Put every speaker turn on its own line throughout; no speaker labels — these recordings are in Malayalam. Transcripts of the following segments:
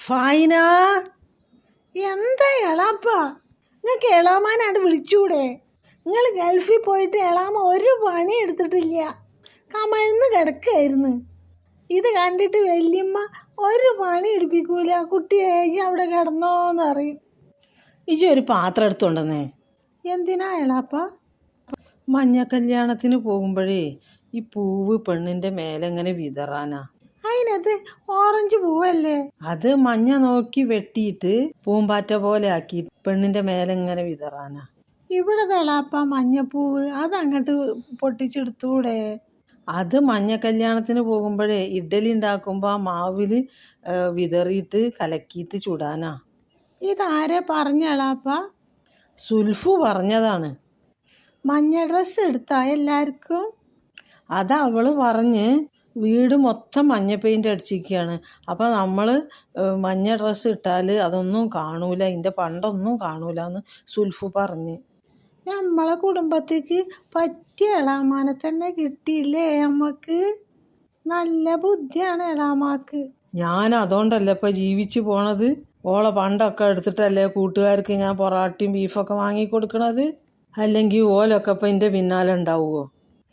ഫൈന എന്താ എളാപ്പ, നിങ്ങൾക്ക് എളാമാനായിട്ട് വിളിച്ചൂടെ? നിങ്ങൾ ഗൾഫിൽ പോയിട്ട് എളാമ ഒരു പണി എടുത്തിട്ടില്ല, കമഴ്ന്ന് കിടക്കായിരുന്നു. ഇത് കണ്ടിട്ട് വല്യമ്മ ഒരു പണി എടുപ്പിക്കൂല, കുട്ടിയെ അവിടെ കിടന്നോന്ന് പറയും.
ഒരു പാത്രം എടുത്തോണ്ടെന്നേ.
എന്തിനാ എളാപ്പ?
മഞ്ഞ കല്യാണത്തിന് പോകുമ്പോഴേ ഈ പൂവ് പെണ്ണിന്റെ മേലെ ഇങ്ങനെ വിതറാനാ.
അതിനത് ഓറഞ്ച് പൂവല്ലേ?
അത് മഞ്ഞ നോക്കി വെട്ടിയിട്ട് പൂമ്പാറ്റ പോലെ ആക്കി പെണ്ണിന്റെ മേലെ ഇങ്ങനെ വിതറാനാ.
ഇവിടെ എളാപ്പ മഞ്ഞപ്പൂവ്, അതങ്ങോട്ട് പൊട്ടിച്ചെടുത്തൂടെ?
അത് മഞ്ഞ കല്യാണത്തിന് പോകുമ്പോഴേ ഇഡ്ഡലി ഉണ്ടാക്കുമ്പോൾ ആ മാവിൽ വിതറിയിട്ട് കലക്കിയിട്ട് ചുടാനാ.
ഇതാരെ പറഞ്ഞ എളാപ്പ?
സുൽഫു പറഞ്ഞതാണ്.
മഞ്ഞ ഡ്രസ്സ് എടുത്താ എല്ലാവർക്കും?
അത് അവള് പറഞ്ഞ് വീട് മൊത്തം മഞ്ഞ പെയിൻ്റ് അടിച്ചിരിക്കുകയാണ്. അപ്പം നമ്മൾ മഞ്ഞ ഡ്രസ്സ് ഇട്ടാൽ അതൊന്നും കാണൂല, ഇതിൻ്റെ പണ്ടൊന്നും കാണൂല എന്ന് സുൽഫു പറഞ്ഞ്.
നമ്മളെ കുടുംബത്തേക്ക് പറ്റിയ എളാമാനെ തന്നെ കിട്ടിയില്ലേ നമുക്ക്? നല്ല ബുദ്ധിയാണ് എളാമാക്ക്.
ഞാൻ അതുകൊണ്ടല്ലേ ഇപ്പം ജീവിച്ചു പോണത്. ഓളെ പണ്ടൊക്കെ എടുത്തിട്ടല്ലേ കൂട്ടുകാർക്ക് ഞാൻ പൊറാട്ടയും ബീഫൊക്കെ വാങ്ങി കൊടുക്കണത്. അല്ലെങ്കിൽ ഓലൊക്കെ ഇപ്പം എൻ്റെ പിന്നാലെ ഉണ്ടാവുമോ?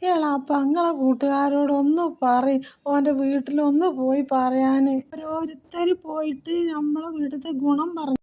എളാപ്പ നിങ്ങളെ കൂട്ടുകാരോടൊന്ന് പറയും, ഓൻ്റെ വീട്ടിലൊന്ന് പോയി പറയാൻ. ഓരോരുത്തർ പോയിട്ട് നമ്മളെ വീട്ടിലത്തെ ഗുണം പറഞ്ഞു.